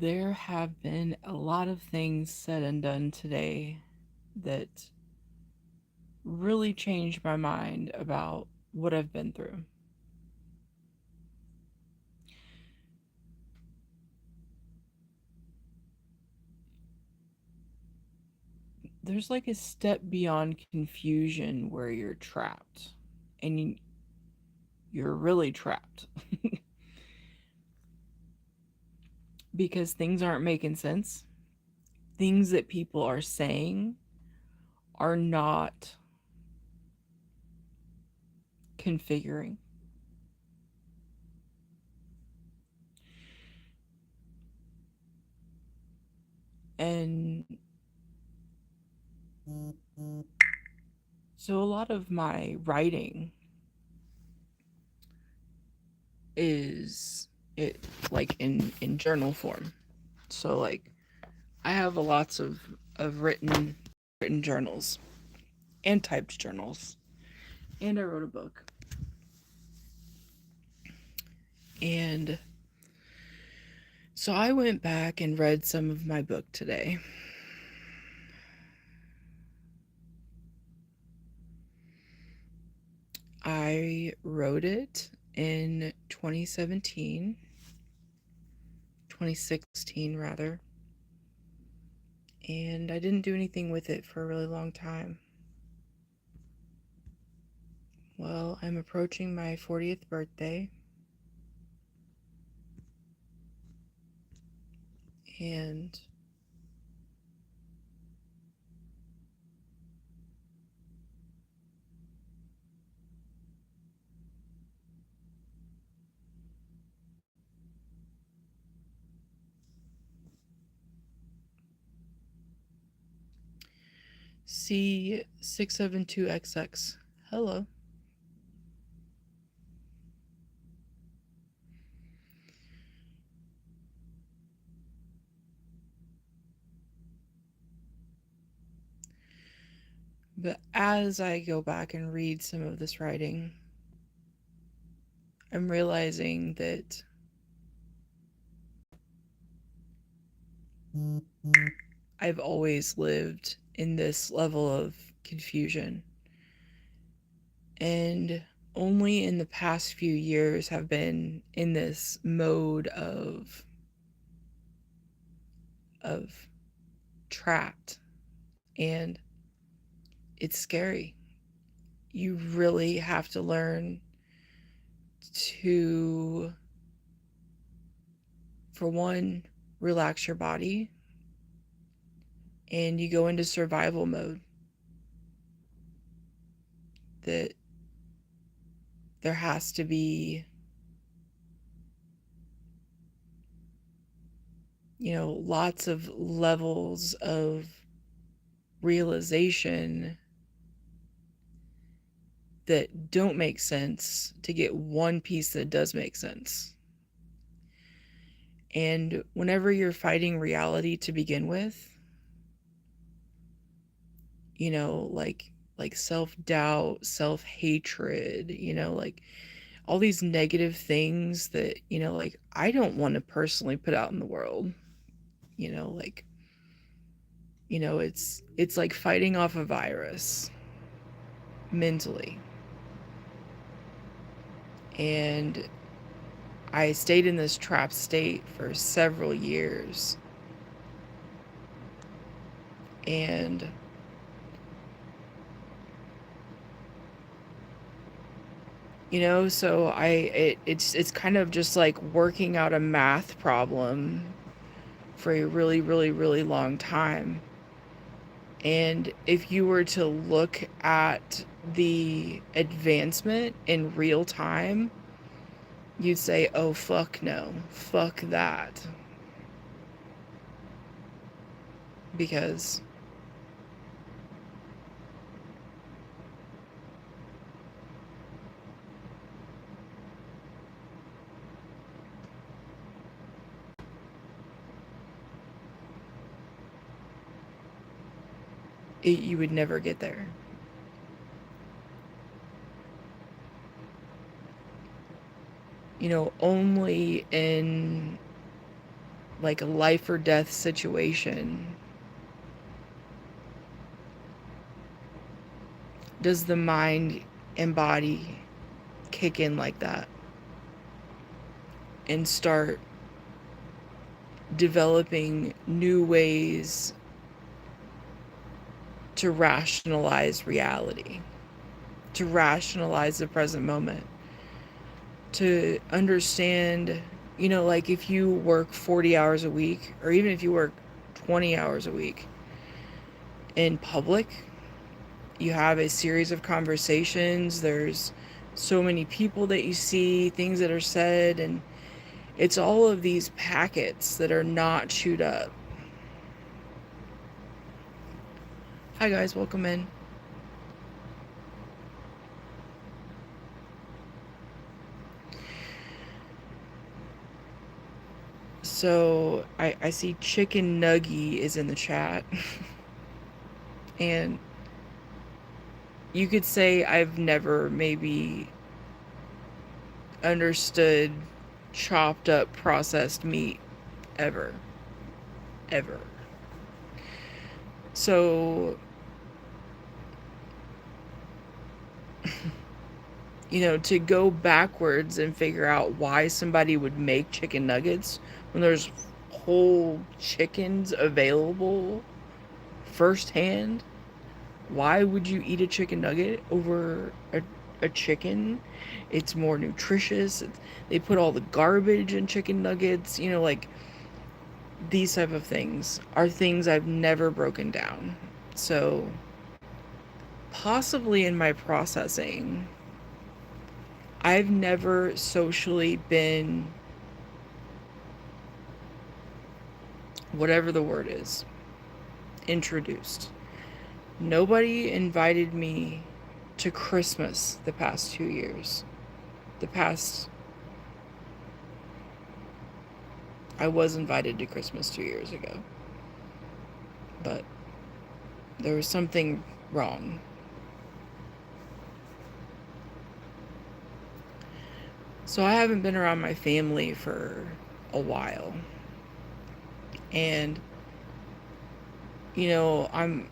There have been a lot of things said and done today that really changed my mind about what I've been through. There's like a step beyond confusion where you're trapped, and you're really trapped because things aren't making sense. Things that people are saying are not configuring. And so a lot of my writing is it like in journal form. So like I have a lots of written journals and typed journals, and I wrote a book. And so I went back and read some of my book today. I wrote it in 2017, 2016 rather, and I didn't do anything with it for a really long time. Well, I'm approaching my 40th birthday, and C672XX. Hello. But as I go back and read some of this writing, I'm realizing that I've always lived in this level of confusion. And only in the past few years have been in this mode of trapped, and it's scary. You really have to learn to, for one, relax your body, and you go into survival mode. That there has to be, lots of levels of realization that don't make sense to get one piece that does make sense. And whenever you're fighting reality to begin with, like self-doubt, self-hatred, like all these negative things that, like I don't want to personally put out in the world, like, it's like fighting off a virus mentally. And I stayed in this trap state for several years. And so it's kind of just like working out a math problem for a really, really, really long time. And if you were to look at the advancement in real time, you'd say, oh, fuck no, fuck that. Because you would never get there. Only in like a life or death situation, does the mind and body kick in like that and start developing new ways to rationalize reality, to rationalize the present moment, to understand, like if you work 40 hours a week, or even if you work 20 hours a week in public, you have a series of conversations, there's so many people that you see, things that are said, and it's all of these packets that are not chewed up. Hi guys, welcome in. So I see Chicken Nuggy is in the chat. And you could say I've never maybe understood chopped up processed meat ever. Ever. So, to go backwards and figure out why somebody would make chicken nuggets when there's whole chickens available firsthand. Why would you eat a chicken nugget over a chicken? It's more nutritious. They put all the garbage in chicken nuggets. Like these type of things are things I've never broken down. So possibly in my processing, I've never socially been, whatever the word is, introduced. Nobody invited me to Christmas the past 2 years. I was invited to Christmas 2 years ago. But there was something wrong. So I haven't been around my family for a while. And I'm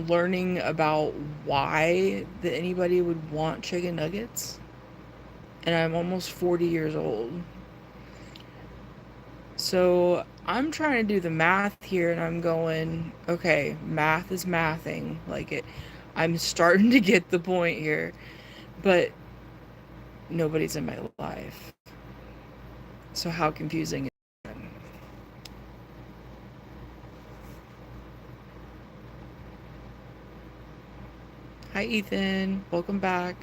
learning about why that anybody would want chicken nuggets. And I'm almost 40 years old. So I'm trying to do the math here, and I'm going, okay, math is mathing. I'm starting to get the point here. But nobody's in my life. So how confusing is that? Hi, Ethan. Welcome back.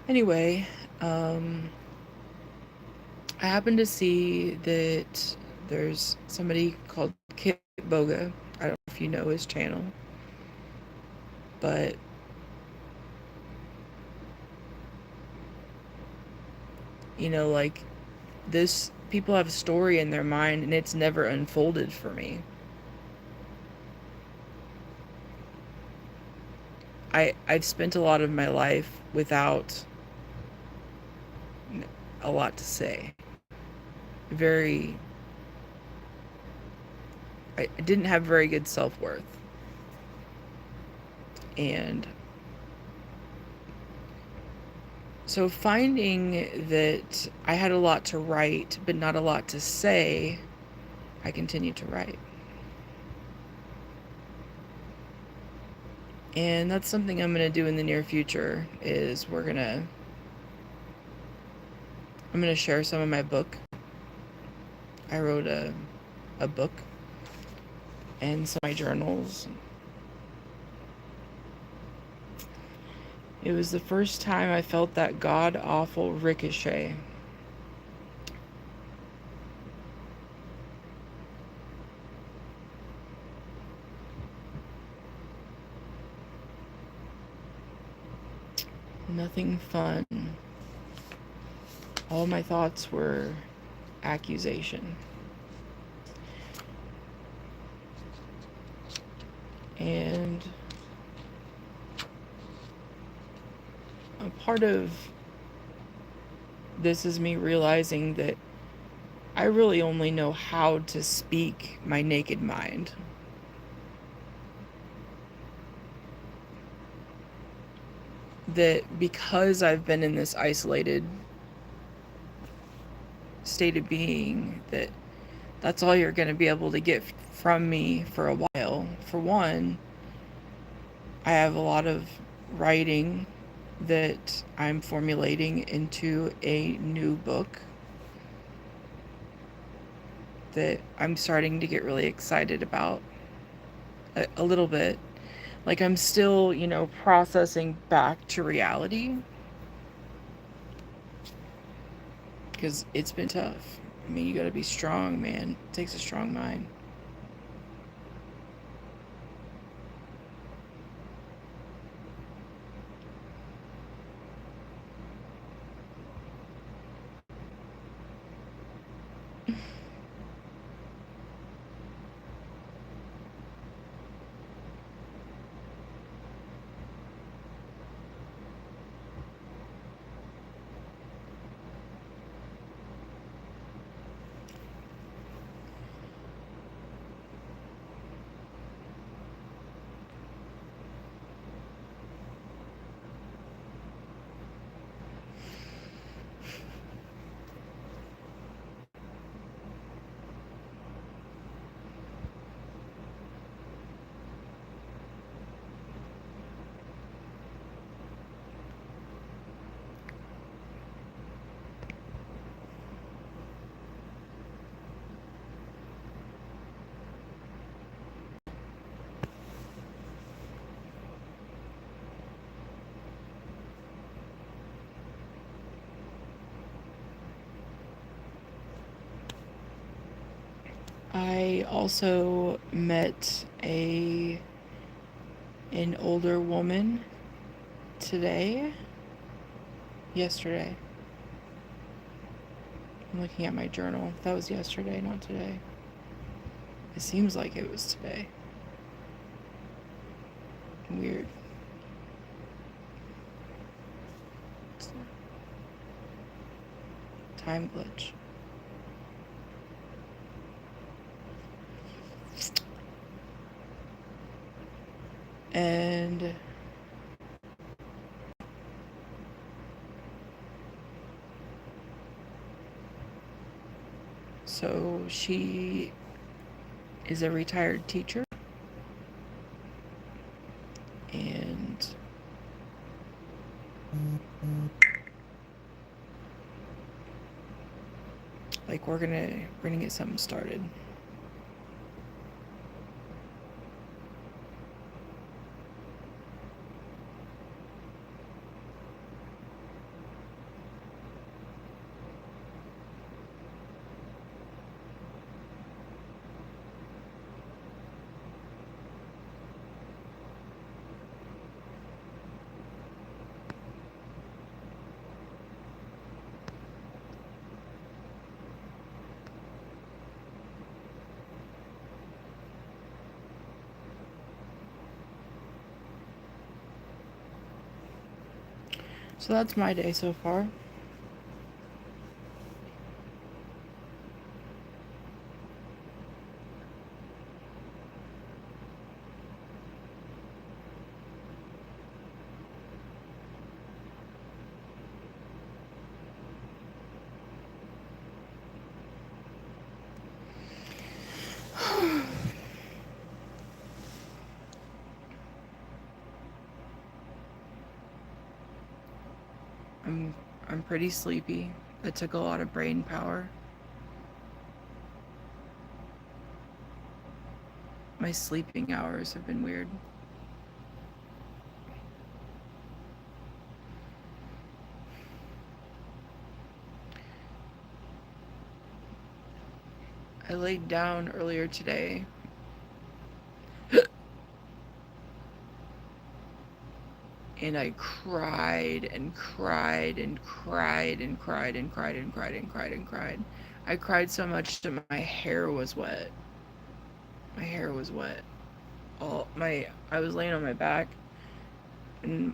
Anyway, I happened to see that there's somebody called Kit Boga. I don't know if you know his channel, but like this, people have a story in their mind and it's never unfolded for me. I've spent a lot of my life without a lot to say. I didn't have very good self-worth. And so finding that I had a lot to write, but not a lot to say, I continued to write. And that's something I'm going to do in the near future, is I'm going to share some of my book. I wrote a book and some of my journals. It was the first time I felt that god-awful ricochet. Nothing fun. All my thoughts were accusation. And a part of this is me realizing that I really only know how to speak my naked mind. That because I've been in this isolated state of being, that's all you're going to be able to get from me for a while. For one, I have a lot of writing that I'm formulating into a new book that I'm starting to get really excited about a little bit. Like I'm still, processing back to reality because it's been tough. I mean, you got to be strong, man. It takes a strong mind. I also met an older woman today, yesterday. I'm looking at my journal. That was yesterday, not today. It seems like it was today. Weird. Time glitch. And so she is a retired teacher, and like we're gonna get something started. So that's my day so far. I'm I'm pretty sleepy. It took a lot of brain power. My sleeping hours have been weird. I laid down earlier today and I cried and cried and cried and cried and cried and cried and cried and cried. I cried so much that my hair was wet. My hair was wet I was laying on my back and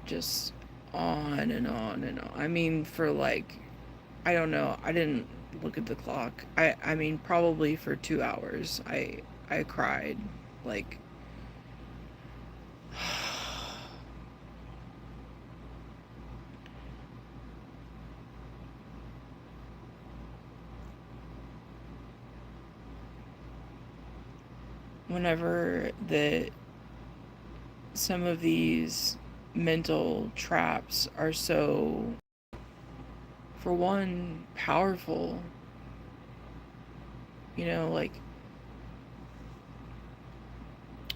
just on and on and on. I mean, for like, I don't know. I didn't look at the clock. I mean, probably for 2 hours. I cried like whenever the some of these mental traps are so, for one, powerful. Like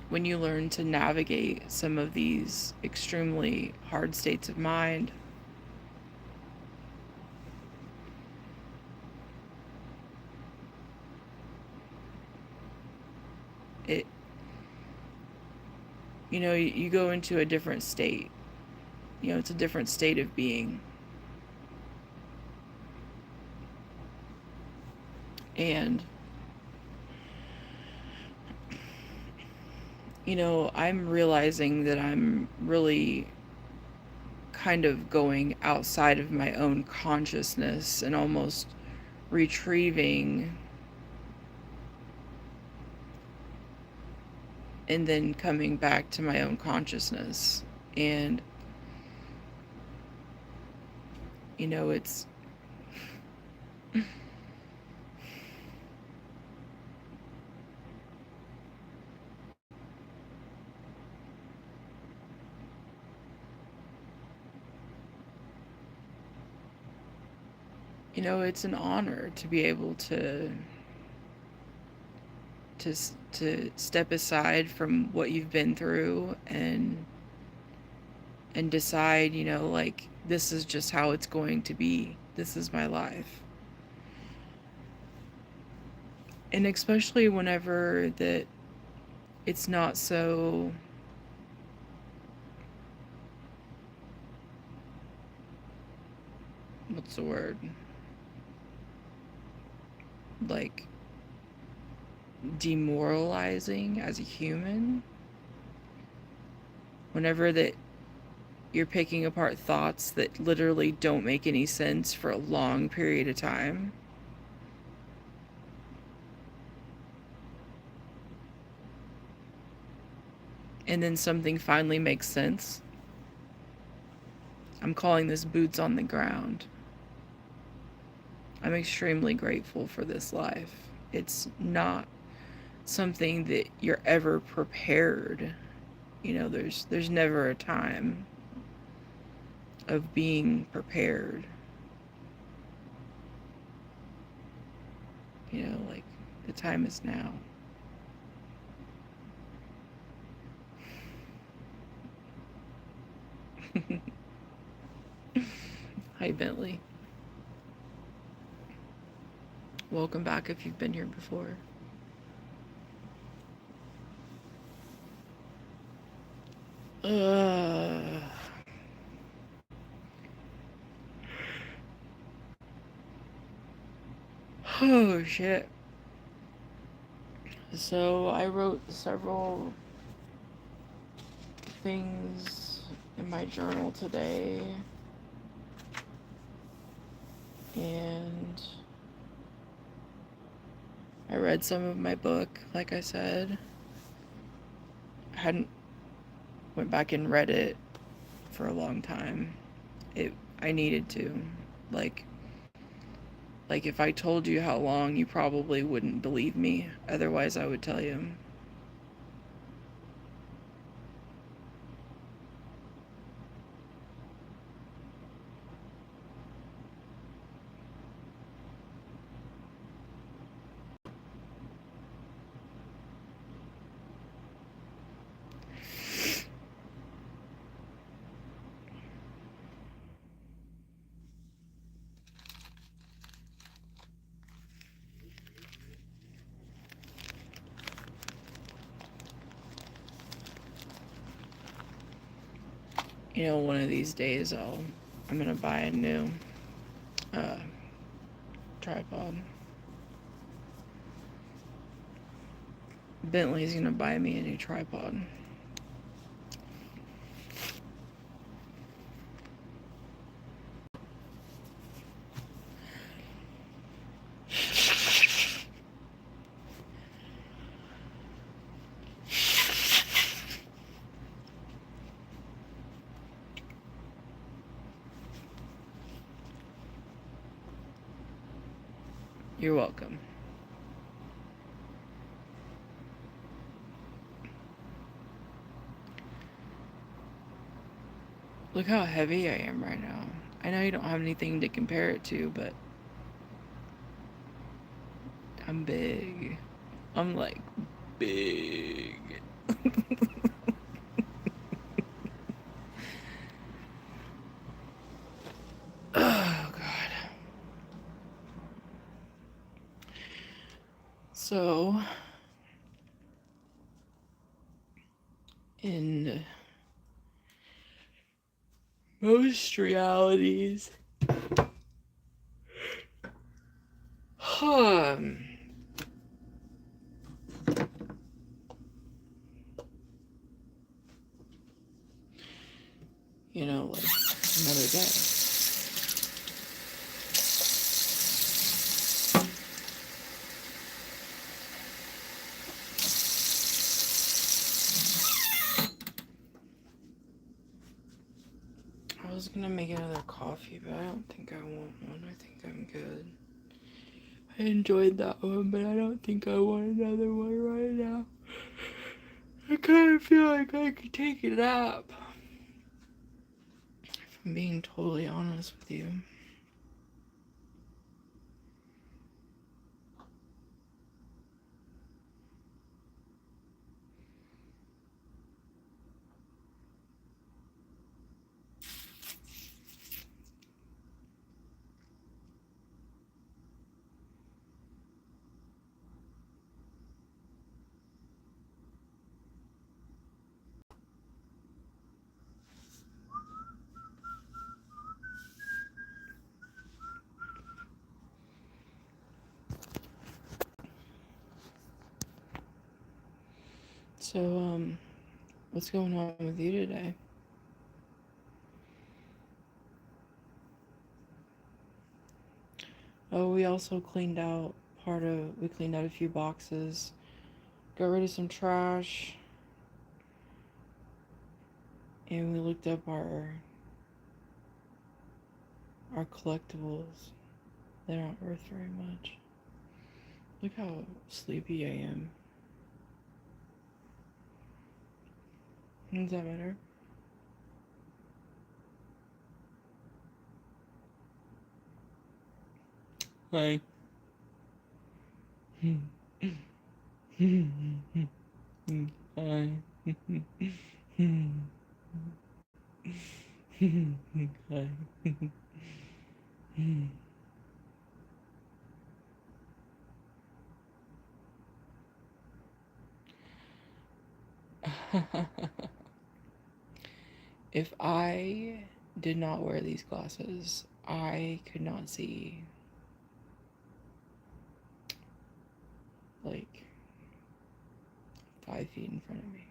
when you learn to navigate some of these extremely hard states of mind, it you go into a different state. It's a different state of being. And I'm realizing that I'm really kind of going outside of my own consciousness and almost retrieving and then coming back to my own consciousness. And it's it's an honor to be able to to step aside from what you've been through and decide, like, this is just how it's going to be. This is my life. And especially whenever that it's not so, what's the word? Like, demoralizing as a human. Whenever that you're picking apart thoughts that literally don't make any sense for a long period of time. And then something finally makes sense. I'm calling this boots on the ground. I'm extremely grateful for this life. It's not something that you're ever prepared. There's never a time of being prepared. Like, the time is now. Hi, Bentley. Welcome back if you've been here before. Oh, shit. So I wrote several things in my journal today. And I read some of my book, like I said. I hadn't went back and read it for a long time. I needed to. Like if I told you how long, you probably wouldn't believe me. Otherwise, I would tell you. One of these days I'm gonna buy a new uh, tripod. Bentley's gonna buy me a new tripod. You're welcome. Look how heavy I am right now. I know you don't have anything to compare it to, but I'm big. I'm like big. Oh, God. So, in most realities, um, you know, like another day. I was gonna make another coffee, but I don't think I want one. I think I'm good. I enjoyed that one, but I don't think I want another one right now. I kind of feel like I could take a nap. If I'm being totally honest with you. So, what's going on with you today? Oh, we also we cleaned out a few boxes, got rid of some trash, and we looked up our collectibles. They're not worth very much. Look how sleepy I am. Is that better? Hi. Hi. Hi. If I did not wear these glasses, I could not see like 5 feet in front of me.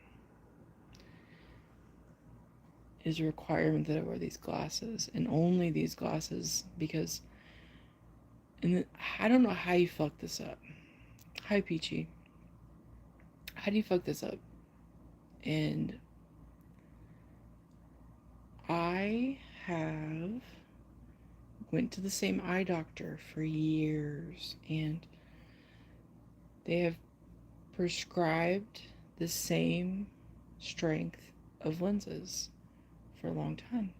It is a requirement that I wear these glasses and only these glasses because I don't know how you fuck this up. Hi Peachy. How do you fuck this up? And I have went to the same eye doctor for years and they have prescribed the same strength of lenses for a long time.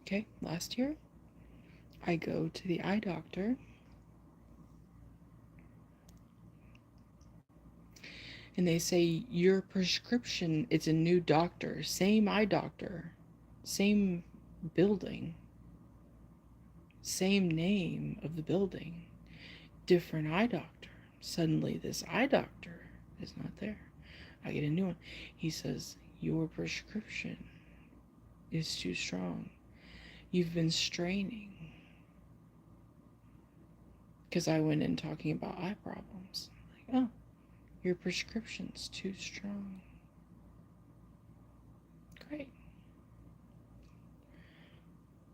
Okay, last year I go to the eye doctor and they say your prescription, it's a new doctor, same eye doctor, same building, same name of the building, different eye doctor. Suddenly this eye doctor is not there. I get a new one. He says your prescription is too strong. You've been straining. Because I went in talking about eye problems. Like, oh, your prescription's too strong. Great.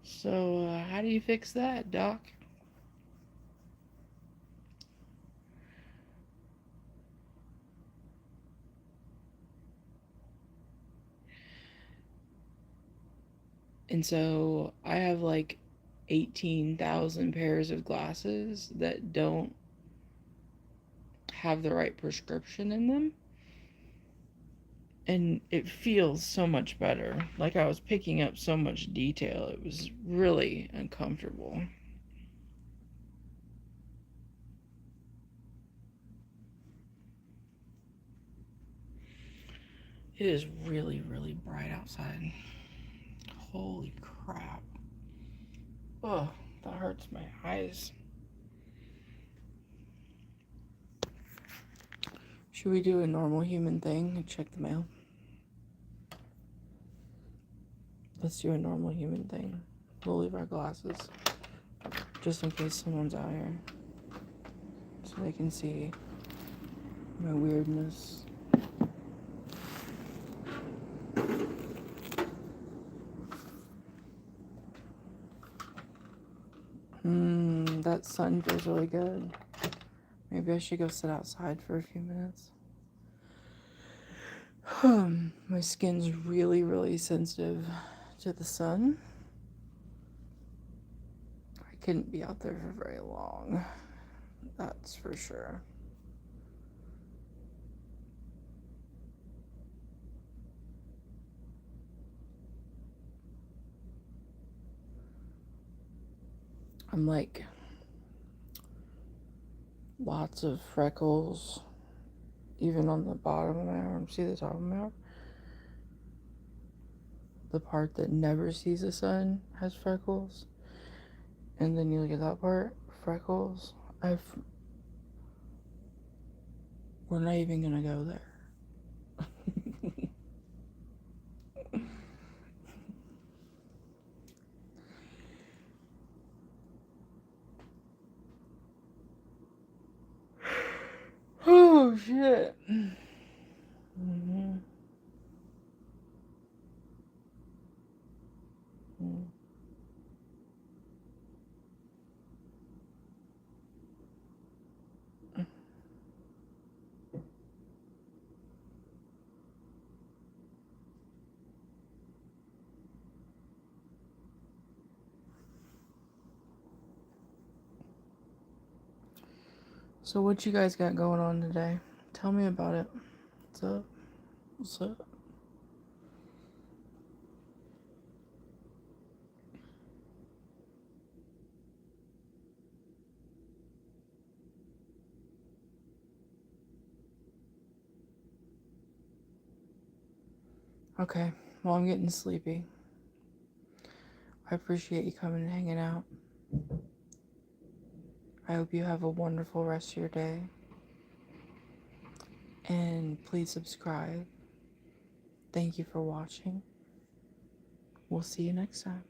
So, how do you fix that, Doc? And so I have like 18,000 pairs of glasses that don't have the right prescription in them. And it feels so much better. Like I was picking up so much detail. It was really uncomfortable. It is really, really bright outside. Holy crap. Oh, that hurts my eyes. Should we do a normal human thing and check the mail? Let's do a normal human thing. We'll leave our glasses just in case someone's out here so they can see my weirdness. That sun feels really good. Maybe I should go sit outside for a few minutes. My skin's really, really sensitive to the sun. I couldn't be out there for very long. That's for sure. I'm like lots of freckles, even on the bottom of my arm. See the top of my arm? The part that never sees the sun has freckles. And then you look at that part, freckles. We're not even gonna go there. Oh shit. Mm-hmm. So what you guys got going on today? Tell me about it. What's up? What's up? Okay, well, I'm getting sleepy. I appreciate you coming and hanging out. I hope you have a wonderful rest of your day. And please subscribe. Thank you for watching. We'll see you next time.